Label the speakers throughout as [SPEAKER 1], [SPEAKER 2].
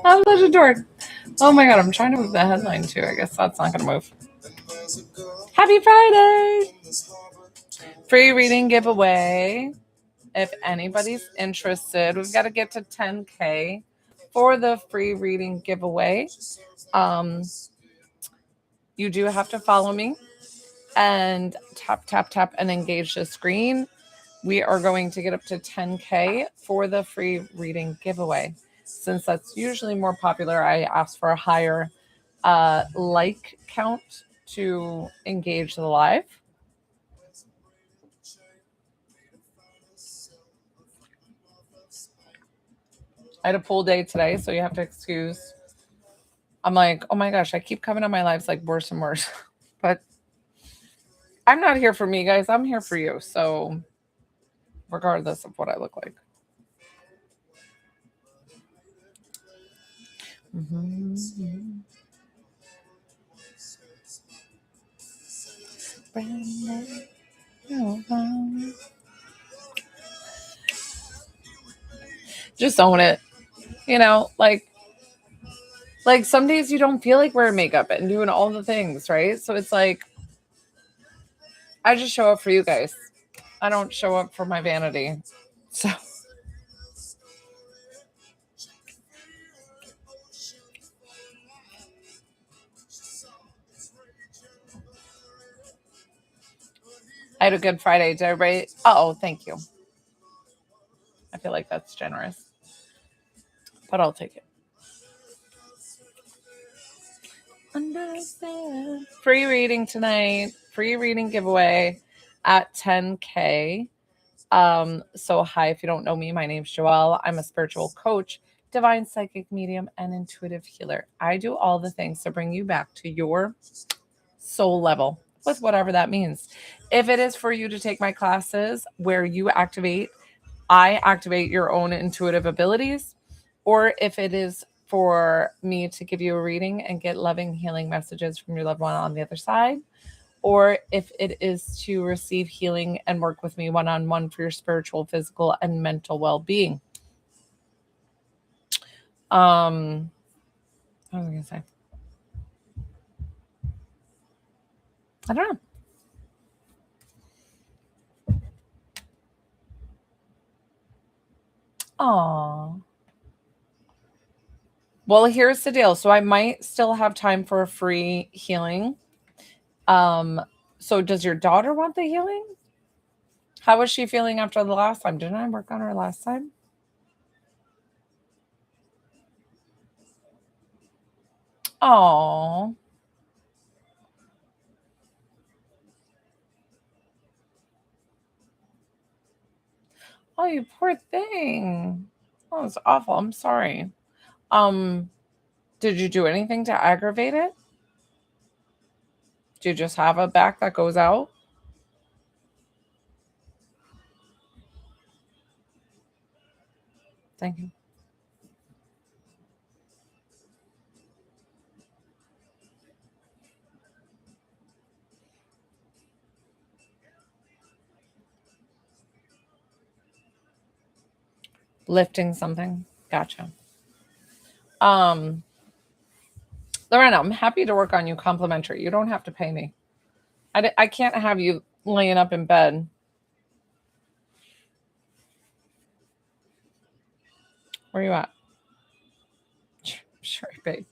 [SPEAKER 1] I'm such a dork. Oh my god, I'm trying to move the headline too. I guess that's not going to move. Happy Friday! Free reading giveaway. If anybody's interested, we've got to get to 10K for the free reading giveaway. You do have to follow me and tap and engage the screen. We are going to get up to 10K for the free reading giveaway. Since that's usually more popular, I asked for a higher like count to engage the live. I had a pool day today, so you have to excuse. I'm like, oh my gosh, I keep coming on my lives like worse and worse. But I'm not here for me, guys. I'm here for you. So regardless of what I look like. Just own it. You know, like some days you don't feel like wearing makeup and doing all the things, right? So it's like, I just show up for you guys. I don't show up for my vanity. So I had a good Friday. Did everybody? Oh, thank you. I feel like that's generous, but I'll take it. Understand. Free reading tonight. Free reading giveaway at 10K. So hi, if you don't know me, my name's Joelle. I'm a spiritual coach, divine psychic medium, and intuitive healer. I do all the things to bring you back to your soul level with whatever that means. If it is for you to take my classes where I activate your own intuitive abilities, or if it is for me to give you a reading and get loving, healing messages from your loved one on the other side, or if it is to receive healing and work with me one-on-one for your spiritual, physical, and mental well-being. What was I going to say? I don't know. Aww. Well, here's the deal. So I might still have time for a free healing. So does your daughter want the healing? How was she feeling after the last time? Didn't I work on her last time? Oh. Oh, you poor thing. Oh, it's awful. I'm sorry. Did you do anything to aggravate it? Do you just have a back that goes out? Thank you. Lifting something. Gotcha. Lorena, I'm happy to work on you complimentary. You don't have to pay me. I can't have you laying up in bed. Where are you at? Sure, babe.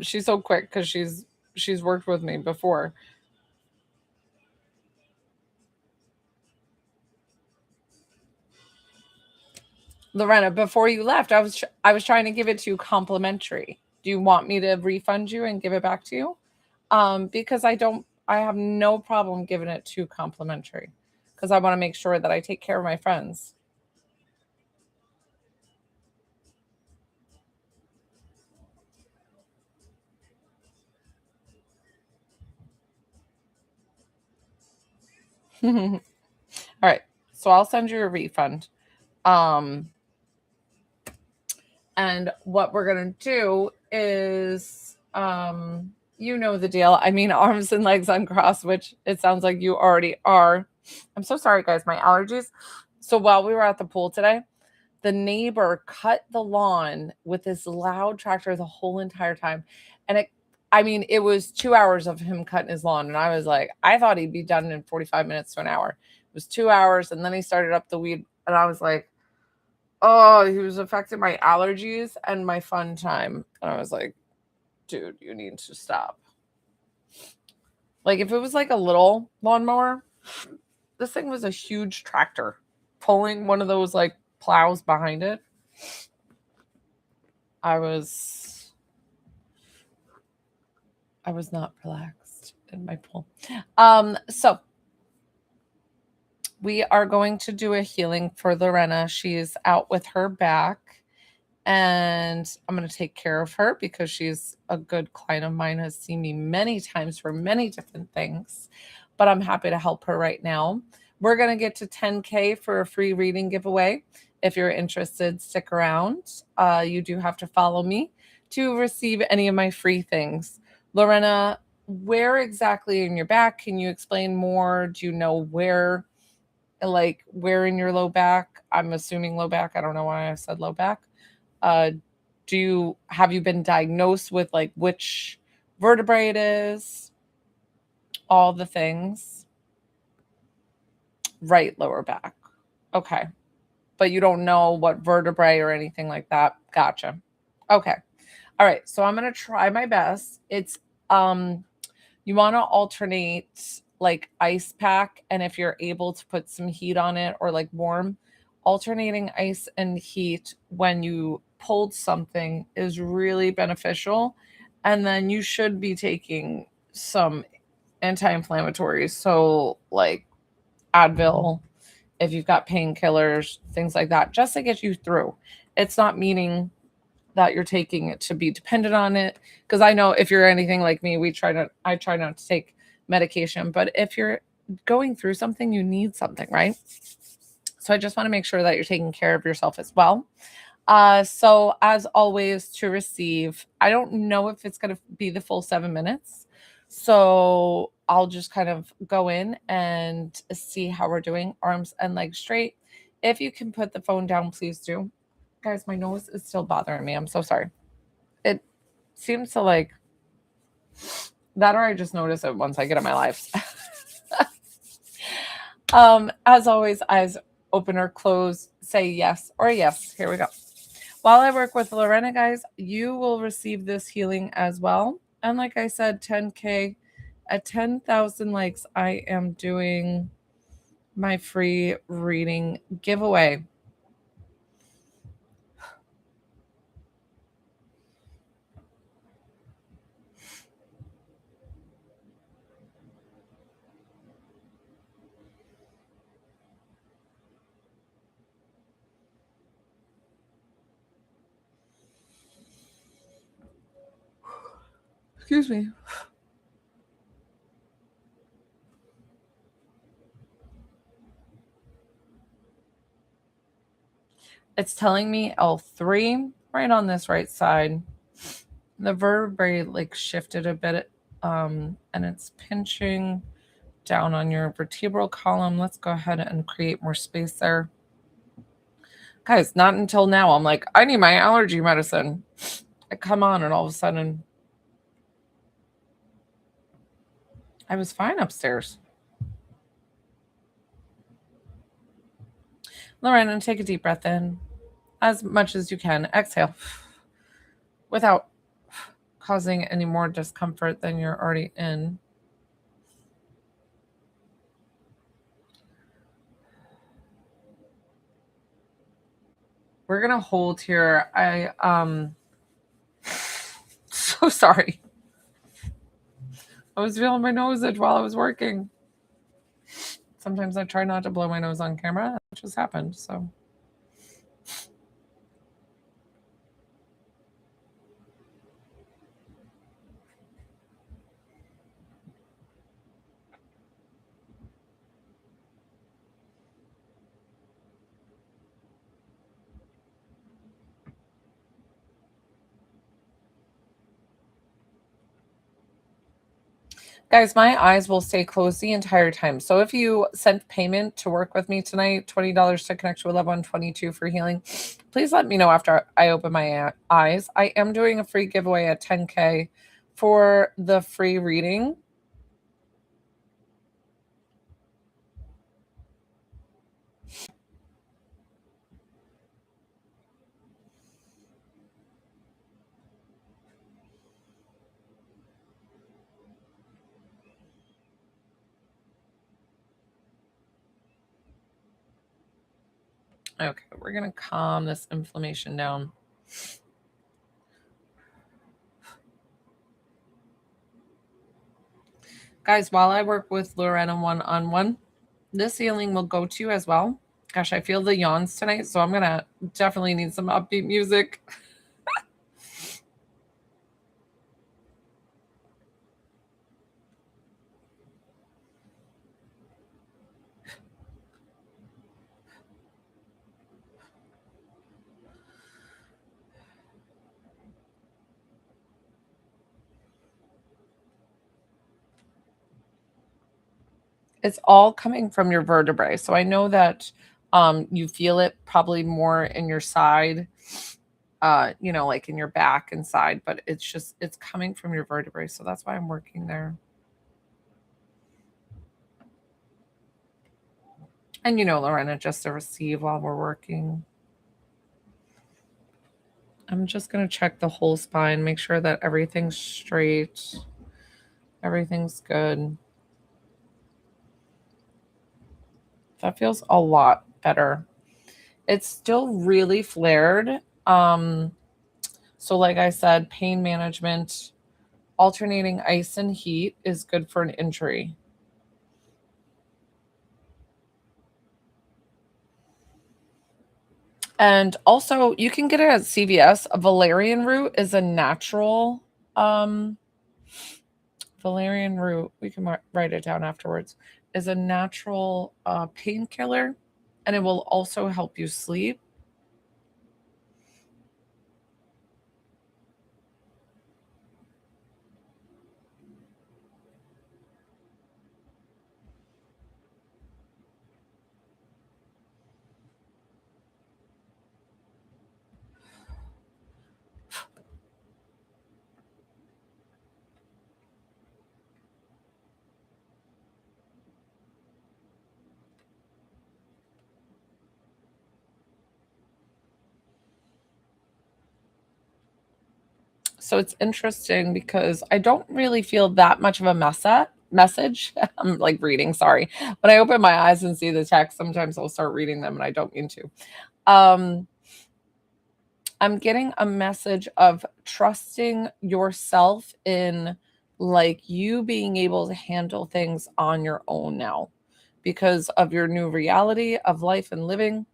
[SPEAKER 1] She's so quick because she's worked with me before. Lorena, before you left, I was trying to give it to you complimentary. Do you want me to refund you and give it back to you? Because I have no problem giving it to complimentary because I want to make sure that I take care of my friends. All right. So I'll send you a refund. And what we're going to do is, you know the deal. I mean, arms and legs uncrossed, which it sounds like you already are. I'm so sorry, guys. My allergies. So while we were at the pool today, the neighbor cut the lawn with this loud tractor the whole entire time. And it was 2 hours of him cutting his lawn. And I was like, I thought he'd be done in 45 minutes to an hour. It was 2 hours. And then he started up the weed. And I was like, oh, he was affecting my allergies and my fun time. And I was like, dude, you need to stop. Like, if it was like a little lawnmower, this thing was a huge tractor pulling one of those like plows behind it. I was not relaxed in my pool. So we are going to do a healing for Lorena. She's out with her back, and I'm going to take care of her because she's a good client of mine, has seen me many times for many different things, but I'm happy to help her right now. We're going to get to 10K for a free reading giveaway. If you're interested, stick around. You do have to follow me to receive any of my free things. Lorena, where exactly in your back? Can you explain more? Do you know where in your low back? I'm assuming low back. I don't know why I said low back. Have you been diagnosed with like which vertebrae it is? All the things. Right lower back. Okay. But you don't know what vertebrae or anything like that. Gotcha. Okay. All right. So I'm going to try my best. It's you want to alternate like ice pack, and if you're able to put some heat on it or like warm, alternating ice and heat when you pulled something is really beneficial. And then you should be taking some anti-inflammatories, so like Advil, if you've got painkillers, things like that, just to get you through. It's not meaning that you're taking it to be dependent on it, because I know if you're anything like me, I try not to take medication, but if you're going through something, you need something, right? So I just want to make sure that you're taking care of yourself as well. So as always, to receive, I don't know if it's going to be the full 7 minutes. So I'll just kind of go in and see how we're doing. Arms and legs straight. If you can put the phone down, please do. Guys, my nose is still bothering me. I'm so sorry. It seems to like that, or I just notice it once I get in my life. As always, eyes open or close, say yes or yes. Here we go. While I work with Lorena, guys, you will receive this healing as well. And like I said, 10K at 10,000 likes, I am doing my free reading giveaway. Excuse me. It's telling me L3 right on this right side. The vertebrae like shifted a bit, and it's pinching down on your vertebral column. Let's go ahead and create more space there. Guys, not until now. I'm like, I need my allergy medicine. I come on, and all of a sudden, I was fine upstairs. Lorena, take a deep breath in as much as you can. Exhale without causing any more discomfort than you're already in. We're going to hold here. So sorry. I was feeling my nose itch while I was working. Sometimes I try not to blow my nose on camera. That just happened. So Guys, my eyes will stay closed the entire time. So if you sent payment to work with me tonight, $20 to connect to a loved one, 22 for healing, please let me know after I open my eyes. I am doing a free giveaway at 10K for the free reading. Okay, we're going to calm this inflammation down. Guys, while I work with Lorena one-on-one, this healing will go to you as well. Gosh, I feel the yawns tonight, so I'm going to definitely need some upbeat music. It's all coming from your vertebrae. So I know that you feel it probably more in your side, like in your back and side, but it's coming from your vertebrae. So that's why I'm working there. And Lorena, just to receive while we're working. I'm just going to check the whole spine, make sure that everything's straight. Everything's good. That feels a lot better. It's still really flared. So like I said, pain management, alternating ice and heat is good for an injury. And also, you can get it at CVS. A valerian root is a natural valerian root. We can write it down afterwards. Is a natural painkiller, and it will also help you sleep. So it's interesting because I don't really feel that much of a message. I'm like reading, sorry. When I open my eyes and see the text, sometimes I'll start reading them and I don't mean to. I'm getting a message of trusting yourself in like you being able to handle things on your own now because of your new reality of life and living.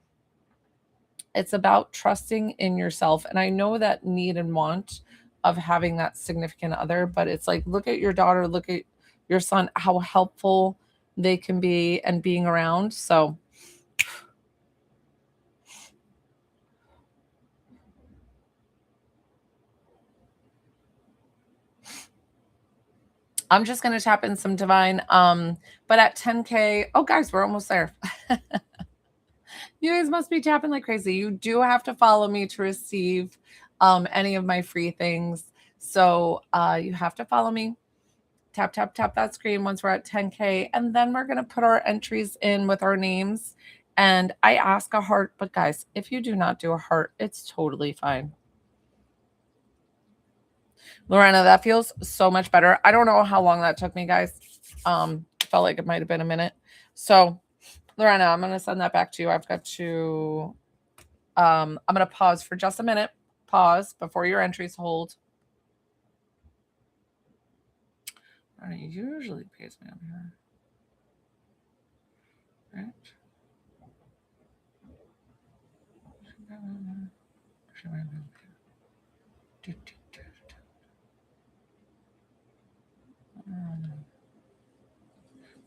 [SPEAKER 1] It's about trusting in yourself. And I know that need and want of having that significant other, but it's like, look at your daughter, look at your son, how helpful they can be and being around. So I'm just going to tap in some divine. But at 10K, oh guys, we're almost there. You guys must be tapping like crazy. You do have to follow me to receive any of my free things. So you have to follow me. Tap, tap, tap that screen once we're at 10K. And then we're going to put our entries in with our names. And I ask a heart. But guys, if you do not do a heart, it's totally fine. Lorena, that feels so much better. I don't know how long that took me, guys. Felt like it might have been a minute. So, Lorena, I'm going to send that back to you. I've got to, I'm going to pause for just a minute. Pause before your entries hold. Lorena usually pays me on here. Right?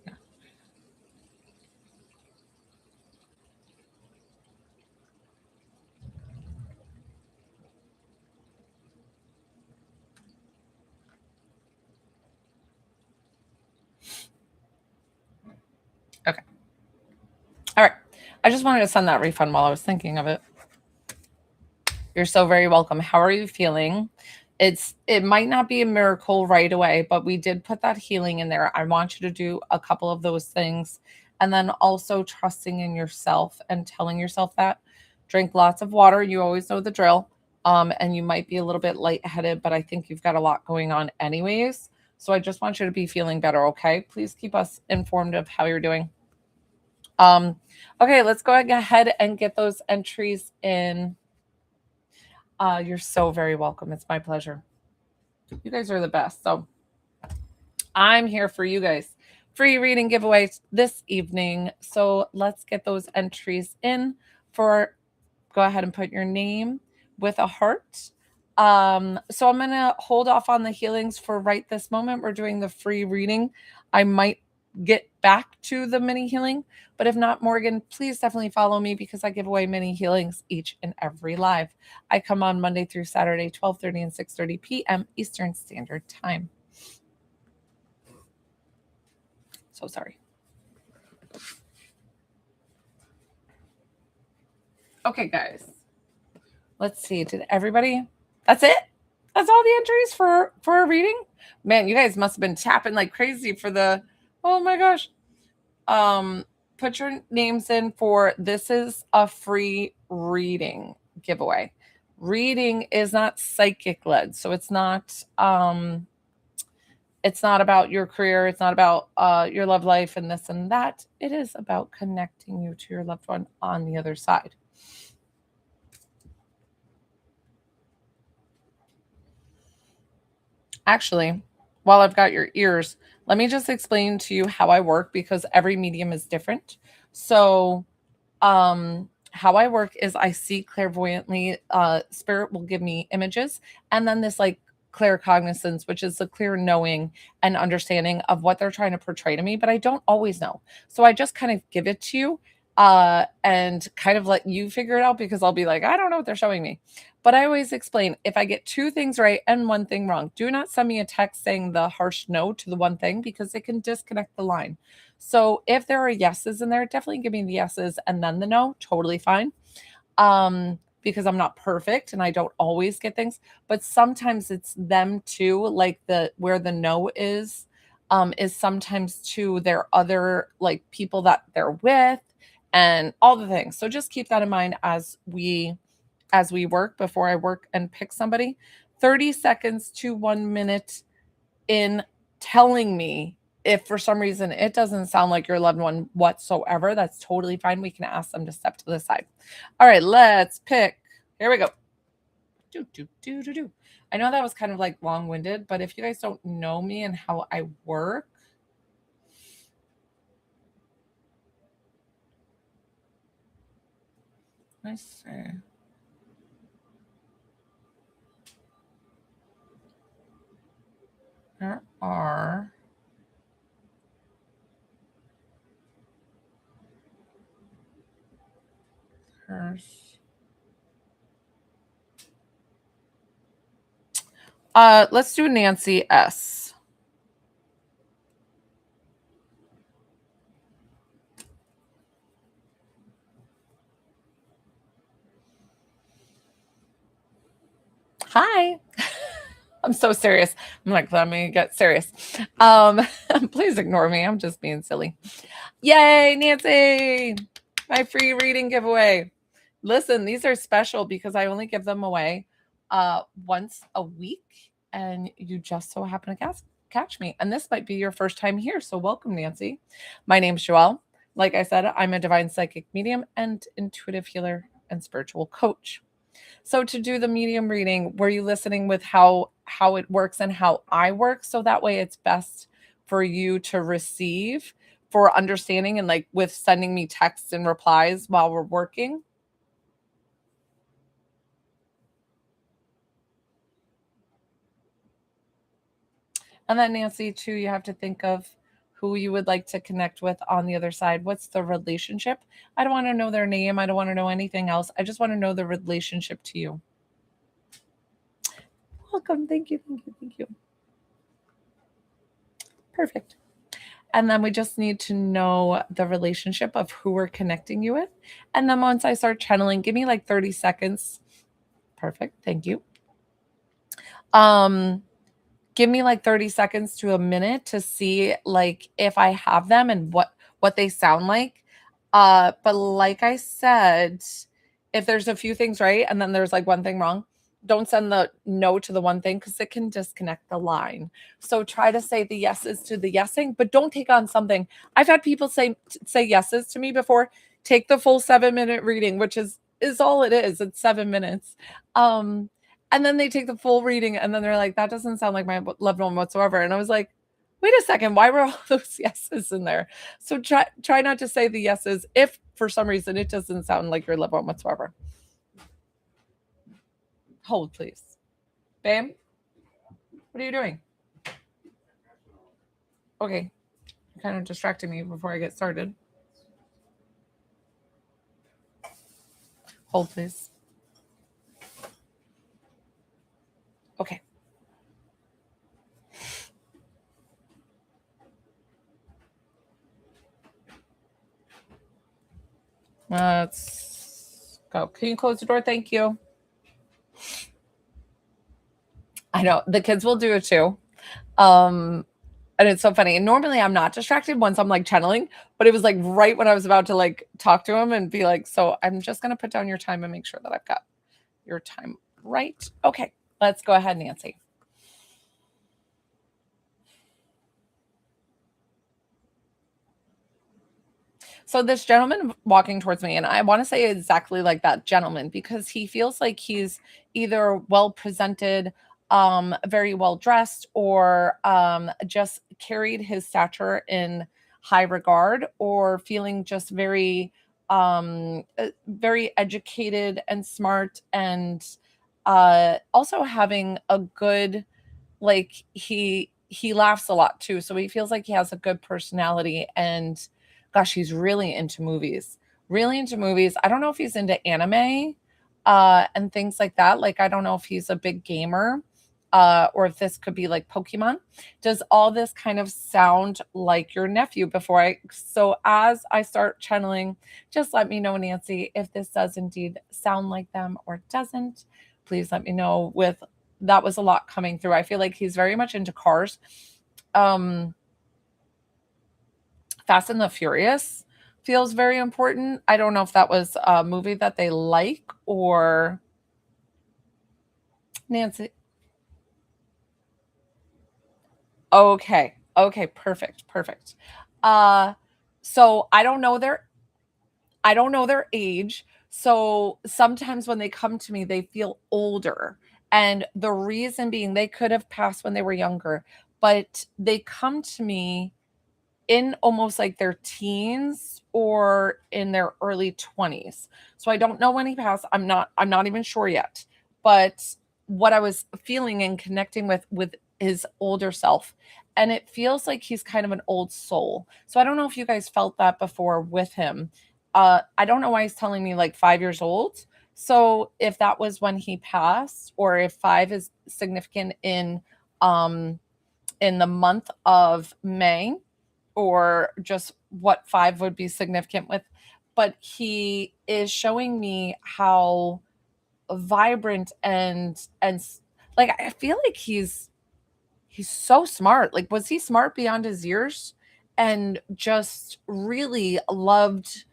[SPEAKER 1] Yeah. I just wanted to send that refund while I was thinking of it. You're so very welcome. How are you feeling? It might not be a miracle right away, but we did put that healing in there. I want you to do a couple of those things, and then also trusting in yourself and telling yourself that. Drink lots of water. You always know the drill. And you might be a little bit lightheaded, but I think you've got a lot going on anyways. So I just want you to be feeling better, okay? Please keep us informed of how you're doing. Okay, let's go ahead and get those entries in. You're so very welcome. It's my pleasure. You guys are the best. So I'm here for you guys. Free reading giveaways this evening. So let's get those entries in for, go ahead and put your name with a heart. So I'm going to hold off on the healings for right this moment. We're doing the free reading. I might get back to the mini healing, but if not, Morgan, please definitely follow me because I give away mini healings each and every live. I come on Monday through Saturday, 12:30 and 6:30 p.m. Eastern Standard Time. So sorry. Okay, guys. Let's see. Did everybody? That's it? That's all the entries for a reading? Man, you guys must have been tapping like crazy for the, oh my gosh. Put your names in for, this is a free reading giveaway. Reading is not psychic led, so it's not about your career, it's not about your love life and this and that. It is about connecting you to your loved one on the other side. Actually, while I've got your ears, let me just explain to you how I work because every medium is different. So, how I work is I see clairvoyantly. Spirit will give me images, and then this like claircognizance, which is the clear knowing and understanding of what they're trying to portray to me, but I don't always know. So I just kind of give it to you and kind of let you figure it out because I'll be like, I don't know what they're showing me. But I always explain if I get two things right and one thing wrong, do not send me a text saying the harsh no to the one thing because it can disconnect the line. So if there are yeses in there, definitely give me the yeses and then the no, totally fine. Because I'm not perfect and I don't always get things, but sometimes it's them too, like the where the no is sometimes to their other like people that they're with and all the things. So just keep that in mind as we work before I work and pick somebody. 30 seconds to 1 minute in telling me if for some reason it doesn't sound like your loved one whatsoever. That's totally fine. We can ask them to step to the side. All right, let's pick. Here we go. I know that was kind of like long-winded, but if you guys don't know me and how I work, let's see. There are let's do Nancy S. Hi. I'm so serious. I'm like, let me get serious. Please ignore me. I'm just being silly. Yay, Nancy! My free reading giveaway. Listen, these are special because I only give them away once a week, and you just so happen to catch me. And this might be your first time here, so welcome, Nancy. My name's Joelle. Like I said, I'm a divine psychic medium and intuitive healer and spiritual coach. So to do the medium reading, were you listening with how it works and how I work? So that way it's best for you to receive for understanding and like with sending me texts and replies while we're working. And then Nancy, too, you have to think of who you would like to connect with on the other side. What's the relationship? I don't want to know their name. I don't want to know anything else. I just want to know the relationship to you. Welcome. Thank you. Thank you. Thank you. Perfect. And then we just need to know the relationship of who we're connecting you with. And then once I start channeling, give me like 30 seconds. Perfect. Thank you. Give me like 30 seconds to a minute to see like if I have them and what they sound like. But like I said, if there's a few things right and then there's like one thing wrong, don't send the no to the one thing because it can disconnect the line. So try to say the yeses to the yesing, but don't take on something. I've had people say yeses to me before. Take the full 7-minute reading, which is all it is. It's 7 minutes. And then they take the full reading and then they're like, that doesn't sound like my loved one whatsoever. And I was like, wait a second, why were all those yeses in there? So try not to say the yeses if for some reason it doesn't sound like your loved one whatsoever. Hold, please. Bam, what are you doing? Okay, you're kind of distracting me before I get started. Hold, please. Okay. Let's go. Can you close the door? Thank you. I know the kids will do it too. And it's so funny. And normally I'm not distracted once I'm like channeling, but it was like right when I was about to like talk to him and be like, so I'm just going to put down your time and make sure that I've got your time right. Okay, let's go ahead, Nancy. So this gentleman walking towards me, and I want to say exactly like that gentleman because he feels like he's either well presented, very well dressed, or just carried his stature in high regard, or feeling just very educated and smart, and also having a good like he laughs a lot too, so he feels like he has a good personality. And gosh, he's really into movies. Really into movies. I don't know if he's into anime and things like that. Like I don't know if he's a big gamer or if this could be like Pokemon. Does all this kind of sound like your nephew before so as I start channeling, just let me know, Nancy, if this does indeed sound like them or doesn't. Please let me know. With that was a lot coming through. I feel like he's very much into cars. Fast and the Furious feels very important. I don't know if that was a movie that they like or Nancy. Okay. Okay, perfect. Perfect. So I don't know their age. So sometimes when they come to me, they feel older. And the reason being they could have passed when they were younger, but they come to me in almost like their teens or in their early 20s. So I don't know when he passed. I'm not even sure yet. But what I was feeling and connecting with his older self, and it feels like he's kind of an old soul. So I don't know if you guys felt that before with him. I don't know why he's telling me like 5 years old. So if that was when he passed or if 5 is significant in the month of May, or just what 5 would be significant with, but he is showing me how vibrant and like I feel like he's so smart. Like was he smart beyond his years and just really loved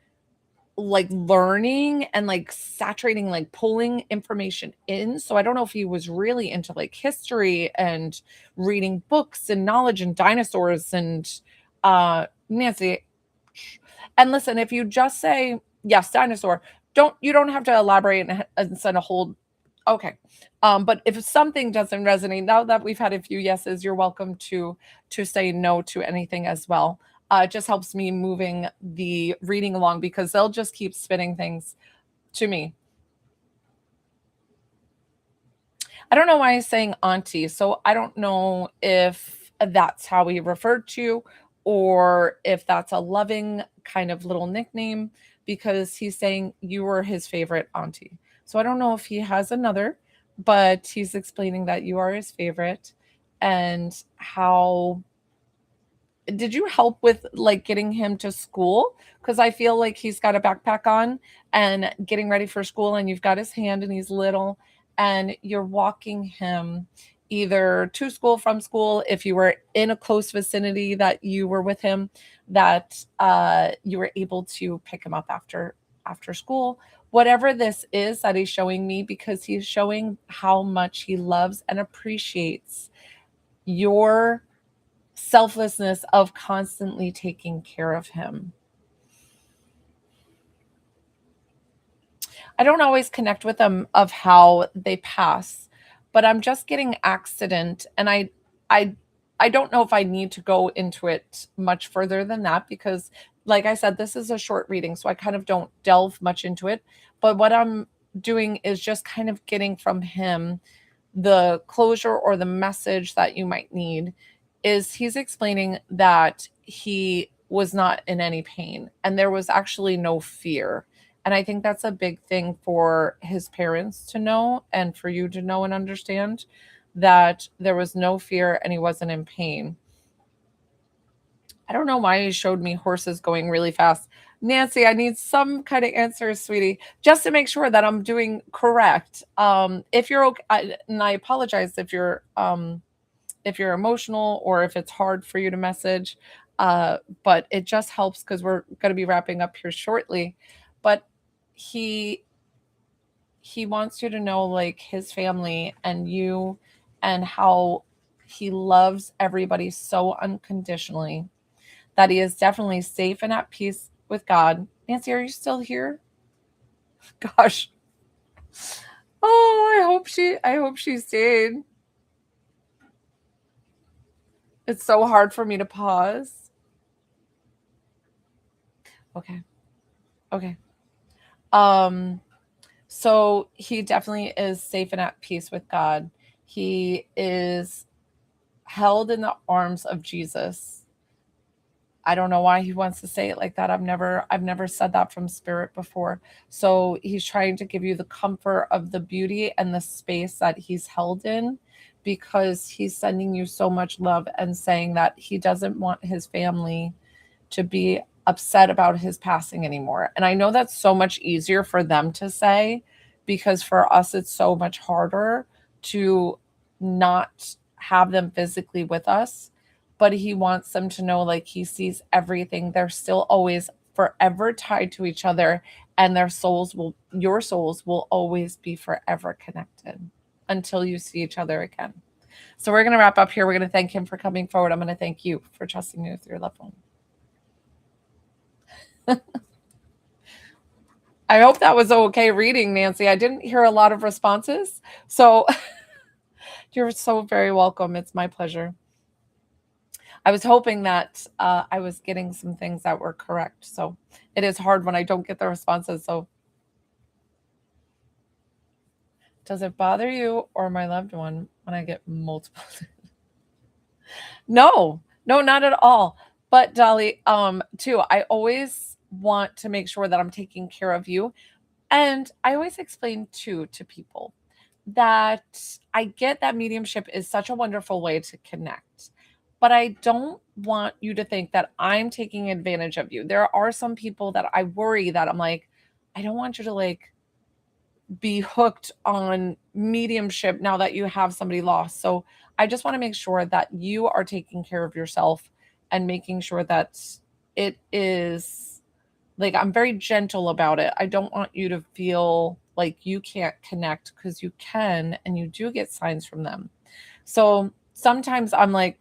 [SPEAKER 1] like learning and like saturating, like pulling information in. So I don't know if he was really into like history and reading books and knowledge and dinosaurs and Nancy. And listen, if you just say yes, dinosaur, you don't have to elaborate and send a whole okay. But if something doesn't resonate, now that we've had a few yeses, you're welcome to say no to anything as well. It just helps me moving the reading along because they'll just keep spinning things to me. I don't know why he's saying auntie. So I don't know if that's how he referred to you or if that's a loving kind of little nickname because he's saying you were his favorite auntie. So I don't know if he has another, but he's explaining that you are his favorite and how did you help with like getting him to school? Because I feel like he's got a backpack on and getting ready for school, and you've got his hand and he's little, and you're walking him either to school, from school, if you were in a close vicinity that you were with him, that you were able to pick him up after school. Whatever this is that he's showing me, because he's showing how much he loves and appreciates your selflessness of constantly taking care of him. I don't always connect with them of how they pass, but I'm just getting accident, and I I don't know if I need to go into it much further than that, because like I said, this is a short reading, so I kind of don't delve much into it. But what I'm doing is just kind of getting from him the closure or the message that you might need. Is he's explaining that he was not in any pain and there was actually no fear. And I think that's a big thing for his parents to know, and for you to know and understand, that there was no fear and he wasn't in pain. I don't know why he showed me horses going really fast. Nancy, I need some kind of answers, sweetie, just to make sure that I'm doing correct. If you're okay, and I apologize if you're emotional or if it's hard for you to message, but it just helps because we're going to be wrapping up here shortly. But he he wants you to know like his family and you, and how he loves everybody so unconditionally, that he is definitely safe and at peace with God. Nancy, are you still here? Gosh. Oh, I hope she stayed. It's so hard for me to pause. Okay. Okay. Um so he definitely is safe and at peace with God. He is held in the arms of Jesus. I don't know why he wants to say it like that. I've never said that from spirit before. So he's trying to give you the comfort of the beauty and the space that he's held in, because he's sending you so much love and saying that he doesn't want his family to be upset about his passing anymore. And I know that's so much easier for them to say, because for us it's so much harder to not have them physically with us. But he wants them to know like he sees everything. They're still always forever tied to each other, and your souls will always be forever connected until you see each other again. So we're going to wrap up here. We're going to thank him for coming forward. I'm going to thank you for trusting me with your loved one. I hope that was okay reading, Nancy. I didn't hear a lot of responses. So you're so very welcome. It's my pleasure. I was hoping that I was getting some things that were correct. So it is hard when I don't get the responses. So does it bother you or my loved one when I get multiple? No, no, not at all. But Dolly, too, I always want to make sure that I'm taking care of you. And I always explain too to people that I get that mediumship is such a wonderful way to connect, but I don't want you to think that I'm taking advantage of you. There are some people that I worry that I'm like, I don't want you to like be hooked on mediumship now that you have somebody lost. So I just want to make sure that you are taking care of yourself and making sure that it is like I'm very gentle about it. I don't want you to feel like you can't connect, because you can and you do get signs from them. So sometimes I'm like,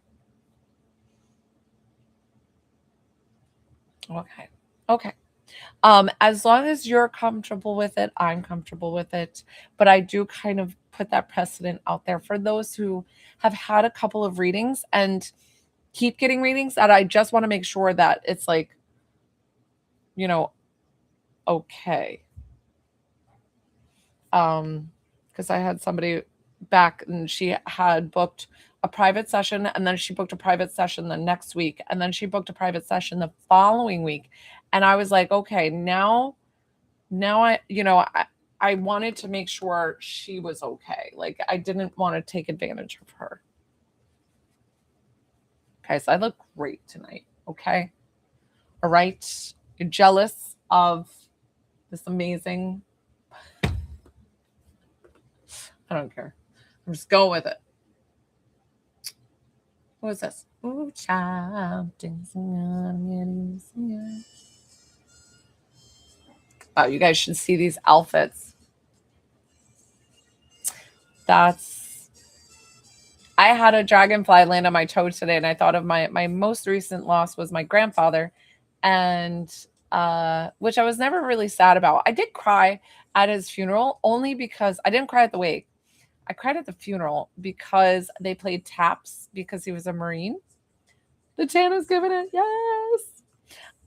[SPEAKER 1] okay, okay. As long as you're comfortable with it, I'm comfortable with it. But I do kind of put that precedent out there for those who have had a couple of readings and keep getting readings, that I just want to make sure that it's like, you know, okay. Because I had somebody back and she had booked a private session, and then she booked a private session the next week, and then she booked a private session the following week. And I was like, okay, now I wanted to make sure she was okay. Like I didn't want to take advantage of her. Guys, I look great tonight. Okay. All right. You're jealous of this amazing. I don't care. I'm just going with it. What is this? Ooh, child. Wow, you guys should see these outfits. I had a dragonfly land on my toe today, and I thought of my most recent loss was my grandfather, and which I was never really sad about. I did cry at his funeral only because I didn't cry at the wake. I cried at the funeral because they played taps because he was a Marine. The Tana's giving it, yes.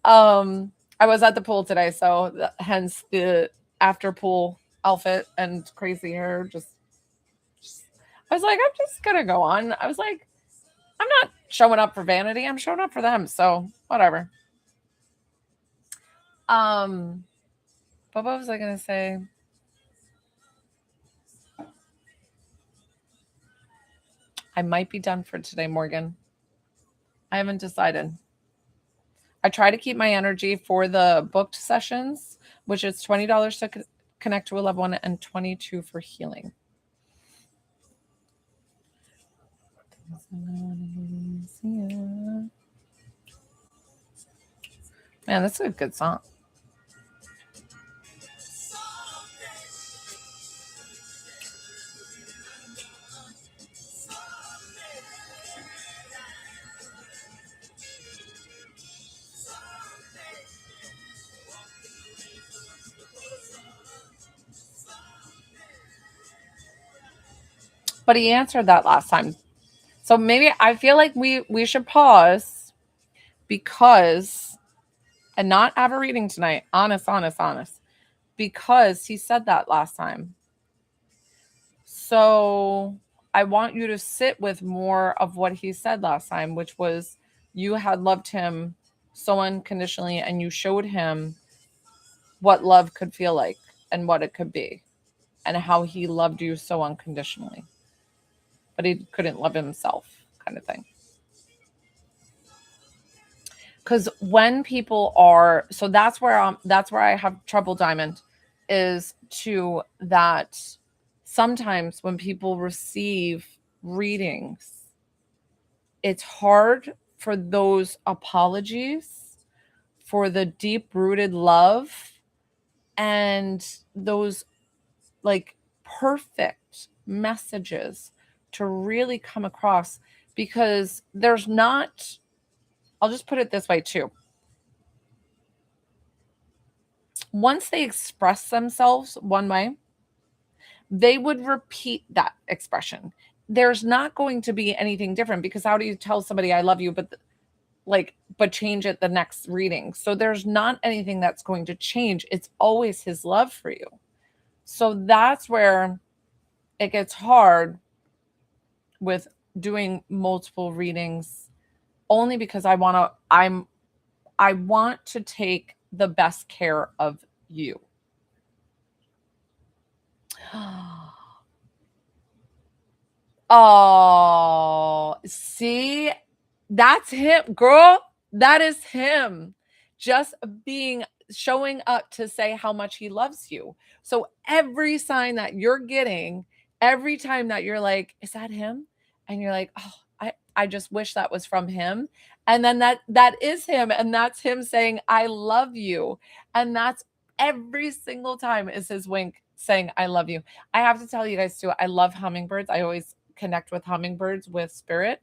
[SPEAKER 1] I was at the pool today, so hence the after pool outfit and crazy hair. I was like, I'm just gonna go on. I was like, I'm not showing up for vanity. I'm showing up for them. So whatever. But what was I gonna say? I might be done for today, Morgan. I haven't decided. I try to keep my energy for the booked sessions, which is $20 to connect to a loved one and $22 for healing. Man, that's a good song. But he answered that last time. So maybe I feel like we should pause because and not have a reading tonight. Honest. Because he said that last time. So I want you to sit with more of what he said last time, which was you had loved him so unconditionally and you showed him what love could feel like and what it could be and how he loved you so unconditionally. But he couldn't love himself, kind of thing. Because when people are, so that's where I have trouble, Diamond, is to that sometimes when people receive readings, it's hard for those apologies, for the deep-rooted love, and those like perfect messages to really come across because there's not, I'll just put it this way too. Once they express themselves one way, they would repeat that expression. There's not going to be anything different because how do you tell somebody I love you, but change it the next reading? So there's not anything that's going to change. It's always his love for you. So that's where it gets hard with doing multiple readings, only because I want to take the best care of you. Oh, see, that's him, girl. That is him. Just showing up to say how much he loves you. So every sign that you're getting, every time that you're like, is that him? And you're like, oh, I just wish that was from him. And then that is him. And that's him saying, I love you. And that's every single time is his wink saying, I love you. I have to tell you guys too, I love hummingbirds. I always connect with hummingbirds with spirit.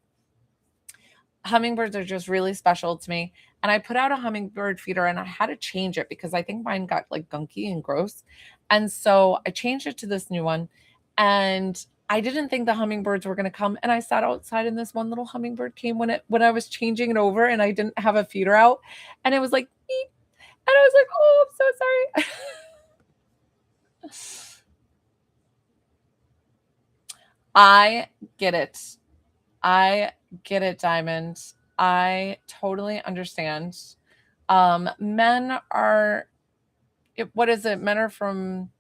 [SPEAKER 1] Hummingbirds are just really special to me. And I put out a hummingbird feeder and I had to change it because I think mine got like gunky and gross. And so I changed it to this new one. And I didn't think the hummingbirds were going to come. And I sat outside and this one little hummingbird came when I was changing it over and I didn't have a feeder out. And it was like, beep. And I was like, oh, I'm so sorry. I get it. Diamond. I totally understand. Men are, what is it? Men are from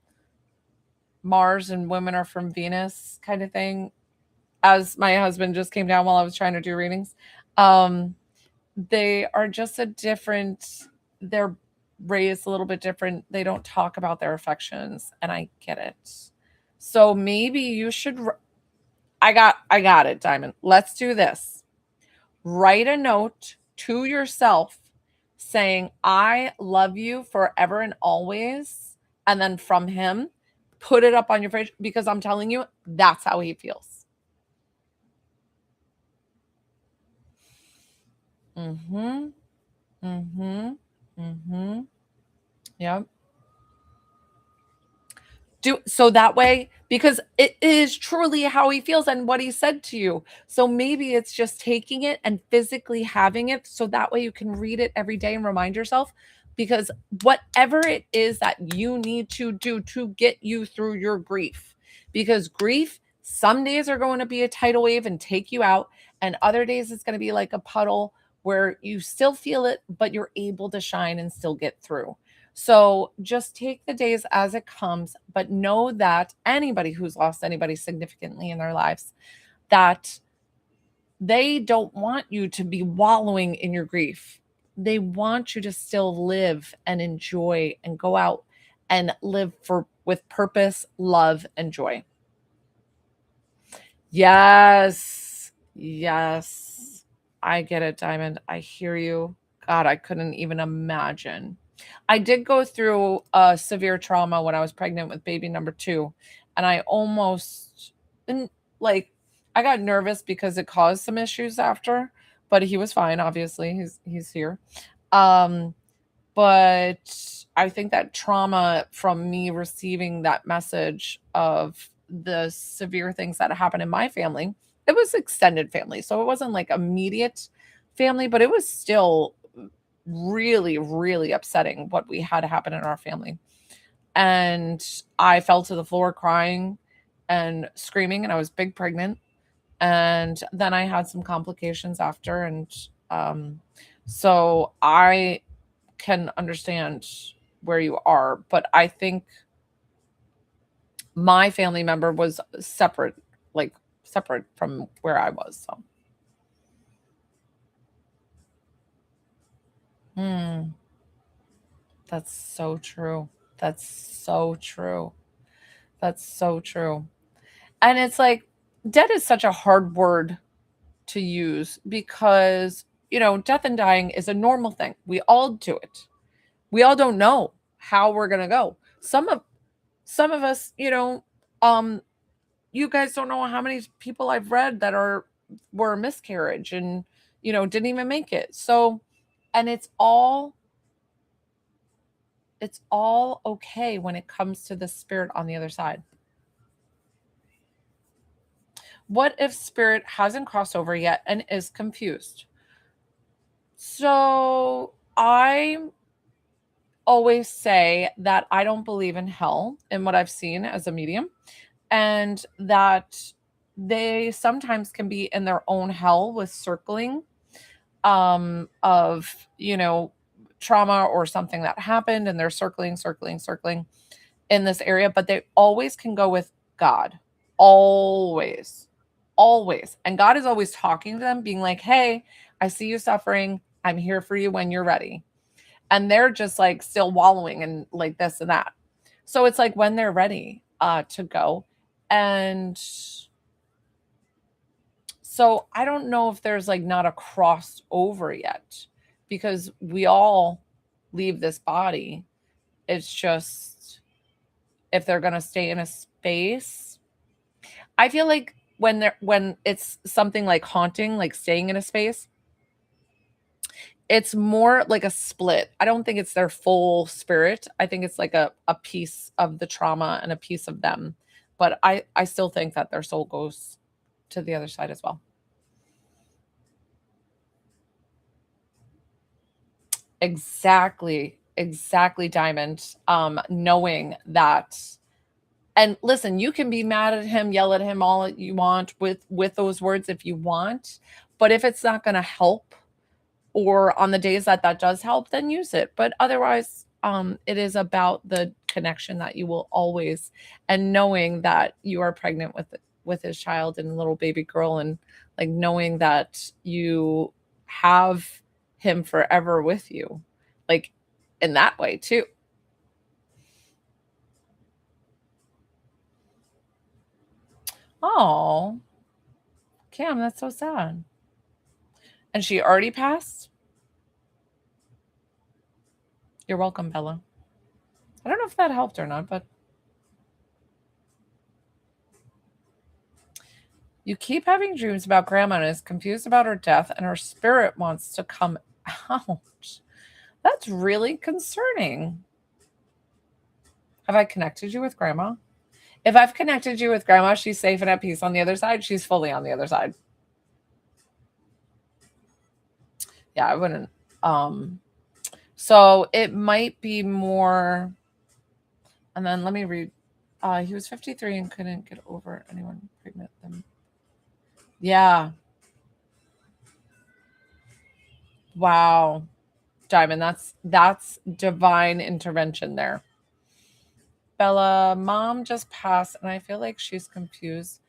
[SPEAKER 1] Mars and women are from Venus kind of thing. As my husband just came down while I was trying to do readings. They are just a different, they're raised a little bit different. They don't talk about their affections, and I get it. So maybe you should I got it, Diamond. Let's do this. Write a note to yourself saying, I love you forever and always. And then from him, put it up on your fridge because I'm telling you, that's how he feels. Mm-hmm. Mm-hmm. Mm-hmm. Yep. Do so that way because it is truly how he feels and what he said to you. So maybe it's just taking it and physically having it so that way you can read it every day and remind yourself, because whatever it is that you need to do to get you through your grief, because grief some days are going to be a tidal wave and take you out, and other days it's going to be like a puddle where you still feel it but you're able to shine and still get through. So just take the days as it comes, but know that anybody who's lost anybody significantly in their lives, that they don't want you to be wallowing in your grief. They want you to still live and enjoy and go out and live for with purpose, love, and joy. Yes. Yes. I get it, Diamond. I hear you. God, I couldn't even imagine. I did go through a severe trauma when I was pregnant with baby number 2, and I almost and like I got nervous because it caused some issues after, but he was fine, obviously. He's here. Um but I think that trauma from me receiving that message of the severe things that happened in my family, it was extended family. So it wasn't like immediate family, but it was still really, really upsetting what we had happen in our family. And I fell to the floor crying and screaming, and I was big pregnant. And then I had some complications after. And so I can understand where you are, but I think my family member was separate, like separate from where I was. So, hmm, that's so true. That's so true. That's so true. And it's like death is such a hard word to use because, death and dying is a normal thing. We all do it. We all don't know how we're going to go. Some of us, um you guys don't know how many people I've read that were a miscarriage and didn't even make it. So, and it's all okay when it comes to the spirit on the other side. What if spirit hasn't crossed over yet and is confused? So, I always say that I don't believe in hell in what I've seen as a medium, and that they sometimes can be in their own hell with circling of trauma or something that happened, and they're circling in this area, but they always can go with God. Always, and God is always talking to them being like, hey, I see you suffering, I'm here for you when you're ready. And they're just like still wallowing and like this and that. So it's like when they're ready to go. And so I don't know if there's like not a crossover yet, because we all leave this body. It's just if they're going to stay in a space. I feel like when it's something like haunting, like staying in a space, it's more like a split. I don't think it's their full spirit. I think it's like a piece of the trauma and a piece of them. But I still think that their soul goes to the other side as well. Exactly, Diamond. Knowing that, and listen, you can be mad at him, yell at him all you want with those words if you want, but if it's not going to help, or on the days that that does help, then use it. But otherwise, it is about the connection that you will always, and knowing that you are pregnant with his child and little baby girl, and like knowing that you have him forever with you, like in that way too. Oh, Cam, that's so sad. And she already passed? You're welcome, Bella. I don't know if that helped or not, but you keep having dreams about grandma and is confused about her death, and her spirit wants to come out. That's really concerning. Have I connected you with grandma? If I've connected you with grandma, she's safe and at peace on the other side. She's fully on the other side. Yeah, I wouldn't. So it might be more. And then let me read. He was 53 and couldn't get over anyone pregnant them. Yeah. Wow. Diamond, that's divine intervention there. Bella, mom just passed and I feel like she's confused.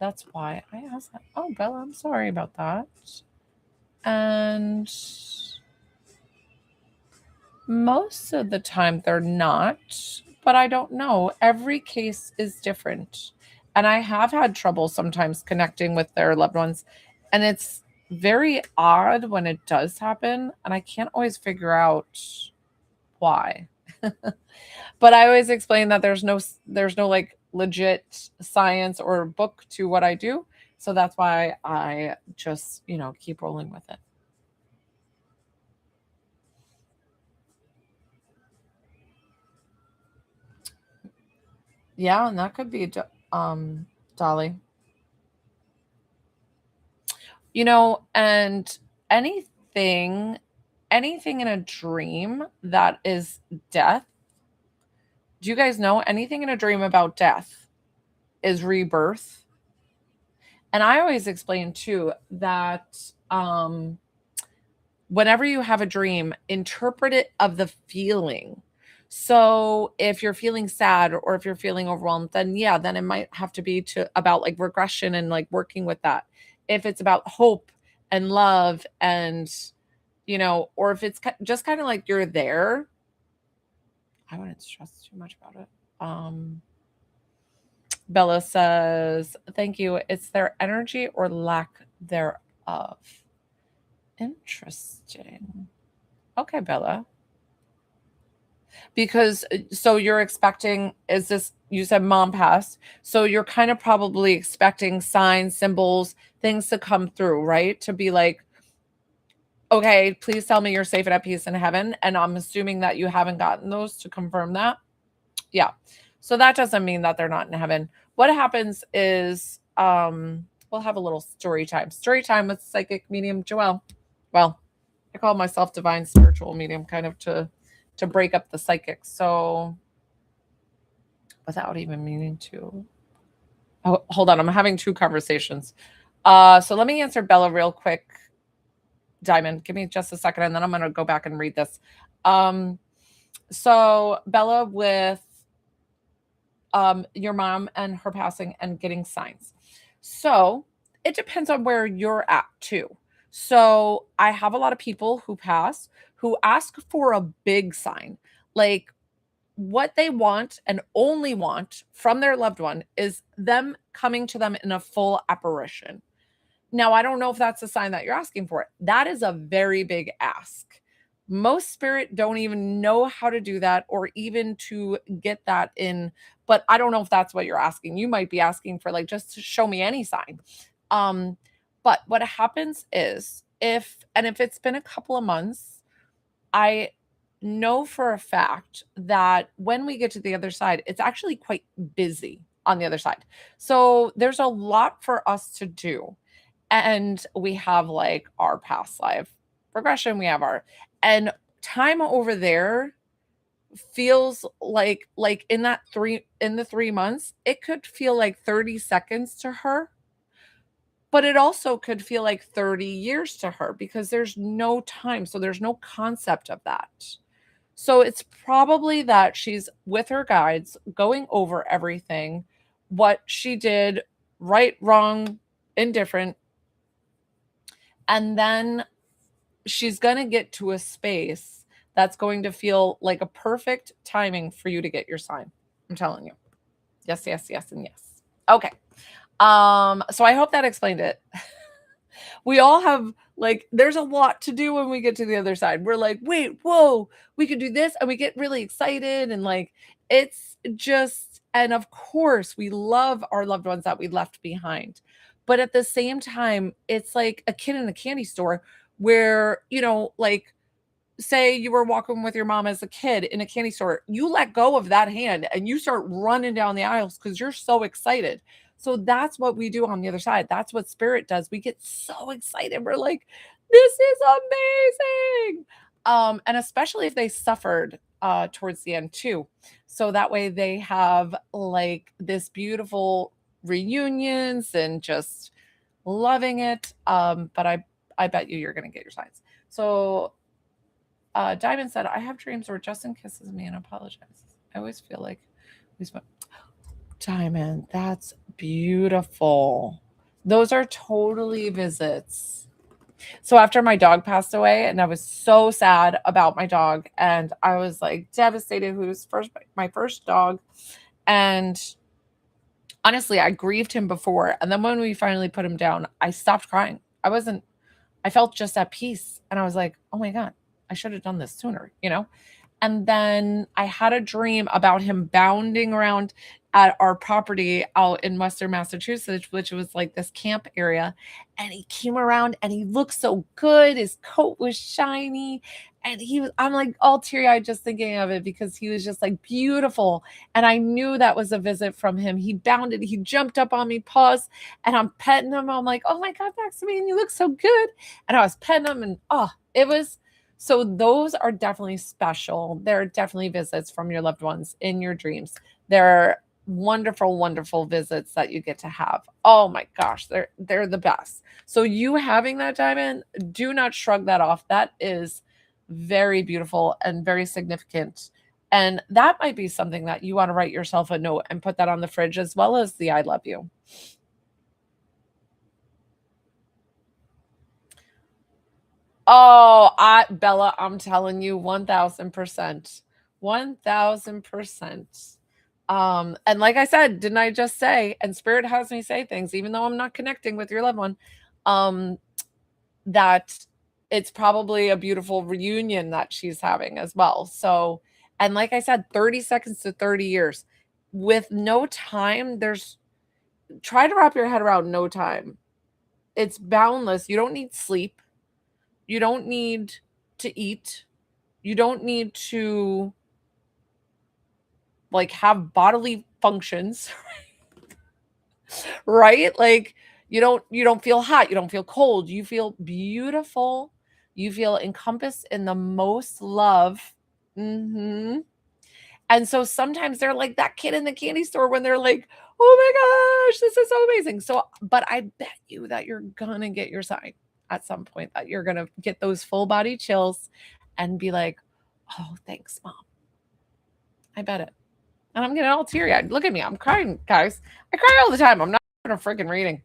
[SPEAKER 1] That's why I asked that. Oh, Bella, I'm sorry about that. And most of the time they're not, but I don't know. Every case is different. And I have had trouble sometimes connecting with their loved ones. And it's very odd when it does happen. And I can't always figure out why. But I always explain that there's no like legit science or book to what I do. So that's why I just, keep rolling with it. Yeah, and that could be Dolly. And anything in a dream that is death. Do you guys know anything in a dream about death is rebirth? And I always explain too that whenever you have a dream, interpret it of the feeling. So if you're feeling sad or if you're feeling overwhelmed, then yeah, then it might have to be about like regression and like working with that. If it's about hope and love and or if it's just kind of like you're there, I wouldn't stress too much about it. Bella says, thank you. It's their energy or lack thereof. Interesting. Okay, Bella. Because so you're expecting, you said mom passed. So you're kind of probably expecting signs, symbols, things to come through, right? To be like, okay, please tell me you're safe and at peace in heaven. And I'm assuming that you haven't gotten those to confirm that. Yeah. So that doesn't mean that they're not in heaven. What happens is we'll have a little story time. Story time with psychic medium Joelle. Well, I call myself divine spiritual medium kind of to break up the psychic. So without even meaning to. Oh, hold on. I'm having two conversations. So let me answer Bella real quick. Diamond, give me just a second and then I'm going to go back and read this. So Bella with your mom and her passing and getting signs. So it depends on where you're at too. So I have a lot of people who pass who ask for a big sign, like what they want and only want from their loved one is them coming to them in a full apparition. Now, I don't know if that's a sign that you're asking for. That is a very big ask. Most spirit don't even know how to do that or even to get that in. But I don't know if that's what you're asking. You might be asking for like just to show me any sign. But what happens is if it's been a couple of months, I know for a fact that when we get to the other side, it's actually quite busy on the other side. So there's a lot for us to do. And we have like our past life regression, we have our and time over there feels like in the 3 months, it could feel like 30 seconds to her, but it also could feel like 30 years to her because there's no time. So there's no concept of that. So it's probably that she's with her guides going over everything, what she did right, wrong, indifferent. And then she's going to get to a space that's going to feel like a perfect timing for you to get your sign. I'm telling you. Yes, yes, yes, and yes. Okay. So I hope that explained it. We all have like there's a lot to do when we get to the other side. We're like, wait, whoa, we could do this, and we get really excited, and like it's just, and of course, we love our loved ones that we left behind. But at the same time, it's like a kid in a candy store where, like say you were walking with your mom as a kid in a candy store, you let go of that hand and you start running down the aisles because you're so excited. So that's what we do on the other side. That's what spirit does. We get so excited. We're like, this is amazing. And especially if they suffered towards the end too. So that way they have like this beautiful reunions and just loving it. But I bet you're gonna get your signs. So Diamond said, I have dreams where Justin kisses me and apologizes. I always feel like we spent Diamond, that's beautiful. Those are totally visits. So after my dog passed away, and I was so sad about my dog, and I was like devastated. Who was my first dog, and honestly, I grieved him before, and then when we finally put him down, I stopped crying. I felt just at peace, and I was like, oh my god, I should have done this sooner. And then I had a dream about him bounding around at our property out in Western Massachusetts, which was like this camp area. And he came around and he looked so good. His coat was shiny. And I'm like all teary eyed just thinking of it because he was just like beautiful. And I knew that was a visit from him. He bounded, he jumped up on me, paused, and I'm petting him. I'm like, oh my God, Maximilian, you look so good. And I was petting him, and it was. So those are definitely special. They're definitely visits from your loved ones in your dreams. They're wonderful, wonderful visits that you get to have. Oh my gosh, they're the best. So you having that, Diamond, do not shrug that off. That is very beautiful and very significant. And that might be something that you want to write yourself a note and put that on the fridge, as well as the I love you. Oh, Bella, I'm telling you 1000%. 1000%. And like I said, didn't I just say, and spirit has me say things, even though I'm not connecting with your loved one, um, that it's probably a beautiful reunion that she's having as well. So, and like I said, 30 seconds to 30 years with no time. Try to wrap your head around no time. It's boundless. You don't need sleep. You don't need to eat. You don't need to like have bodily functions, right? Like you don't feel hot, you don't feel cold, you feel beautiful. You feel encompassed in the most love. Mhm. And so sometimes they're like that kid in the candy store when they're like, "Oh my gosh, this is so amazing." So, but I bet you that you're gonna get your sign at some point, that you're gonna get those full body chills and be like, "Oh, thanks, mom." I bet it. And I'm getting all teary eyed. Look at me. I'm crying, guys. I cry all the time. I'm not even a freaking reading.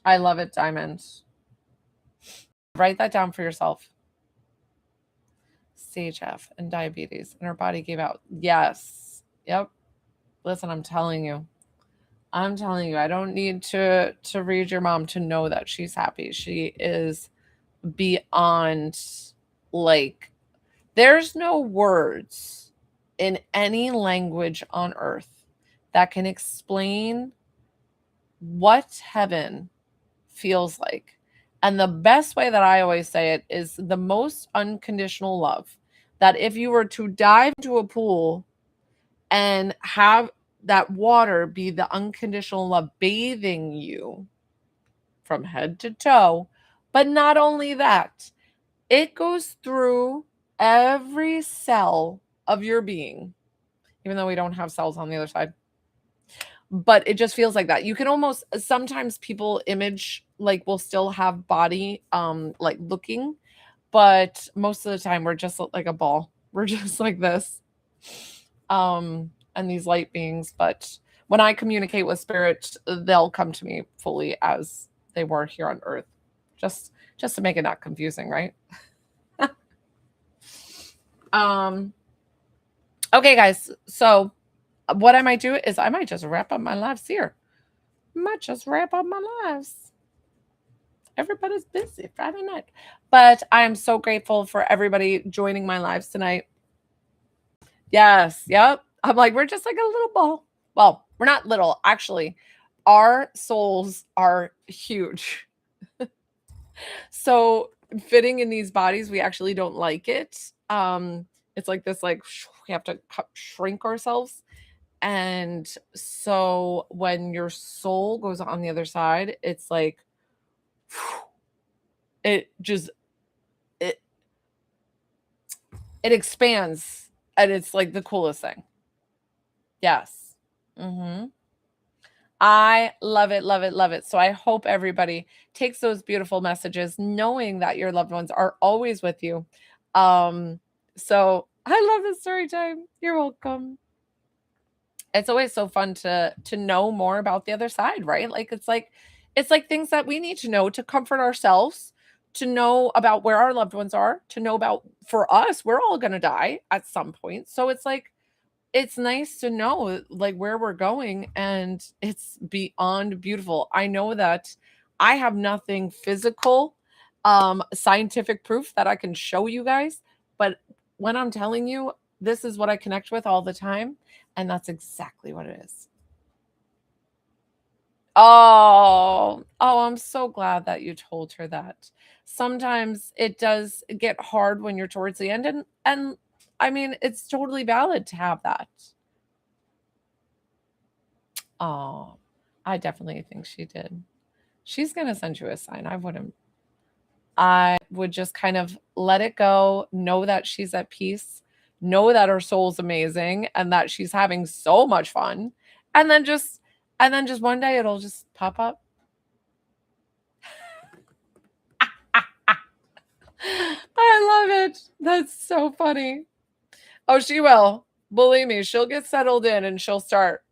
[SPEAKER 1] I love it, Diamond. Write that down for yourself. Stage F and diabetes, and her body gave out. Yes. Yep. Listen, I'm telling you. I don't need to read your mom to know that she's happy. She is beyond, like, there's no words in any language on earth that can explain what heaven feels like. And the best way that I always say it is the most unconditional love. That if you were to dive into a pool and have that water be the unconditional love bathing you from head to toe, but not only that, it goes through every cell of your being, even though we don't have cells on the other side. But it just feels like that. You can almost, sometimes people image like will still have body like looking, but most of the time we're just like a ball. We're just like this. And these light beings, but when I communicate with spirit, they'll come to me fully as they were here on earth. Just to make it not confusing, right? Okay, guys. So what I might do is I might just wrap up my lives here. Might just wrap up my lives. Everybody's busy Friday night. But I'm so grateful for everybody joining my lives tonight. Yes, yep. I'm like, we're just like a little ball. Well, we're not little. Actually, our souls are huge. So fitting in these bodies, we actually don't like it. It's like this, like we have to shrink ourselves. And so when your soul goes on the other side, it's like it just it expands, and it's like the coolest thing. Yes. I love it, love it, love it. So I hope everybody takes those beautiful messages, knowing that your loved ones are always with you. So I love this story time. You're welcome. It's always so fun to know more about the other side, right? Like it's like things that we need to know to comfort ourselves, to know about where our loved ones are, to know about, for us, we're all going to die at some point. So it's like it's nice to know like where we're going, and it's beyond beautiful. I know that I have nothing physical, scientific proof that I can show you guys, but when I'm telling you, this is what I connect with all the time, and that's exactly what it is. Oh, I'm so glad that you told her that. Sometimes it does get hard when you're towards the end, and I mean, it's totally valid to have that. Oh, I definitely think she did. She's gonna send you a sign. I would just kind of let it go, know that she's at peace, know that her soul's amazing and that she's having so much fun. And then just one day it'll just pop up. I love it. That's so funny. Oh, she will. Believe me, she'll get settled in and she'll start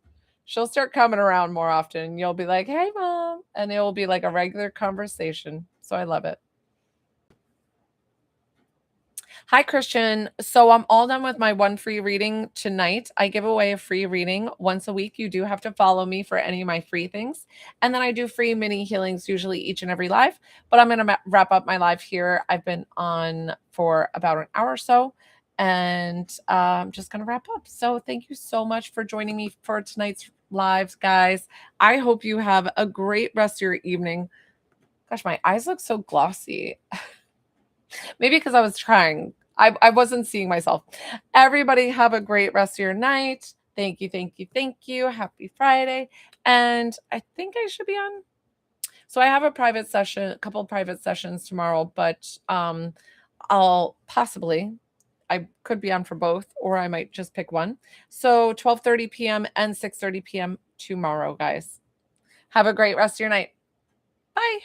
[SPEAKER 1] coming around more often. And you'll be like, "Hey, mom." And it will be like a regular conversation. So I love it. Hi, Christian. So I'm all done with my one free reading tonight. I give away a free reading once a week. You do have to follow me for any of my free things. And then I do free mini healings usually each and every live. But I'm going to wrap up my live here. I've been on for about an hour or so, and I'm just going to wrap up. So thank you so much for joining me for tonight's lives, guys. I hope you have a great rest of your evening. Gosh, my eyes look so glossy. Maybe because I was trying. I wasn't seeing myself. Everybody have a great rest of your night. Thank you, thank you, thank you. Happy Friday. And I think I should be on. So I have a private session, a couple of private sessions tomorrow, but I'll possibly, I could be on for both, or I might just pick one. So 12:30 p.m. and 6:30 p.m. tomorrow, guys. Have a great rest of your night. Bye.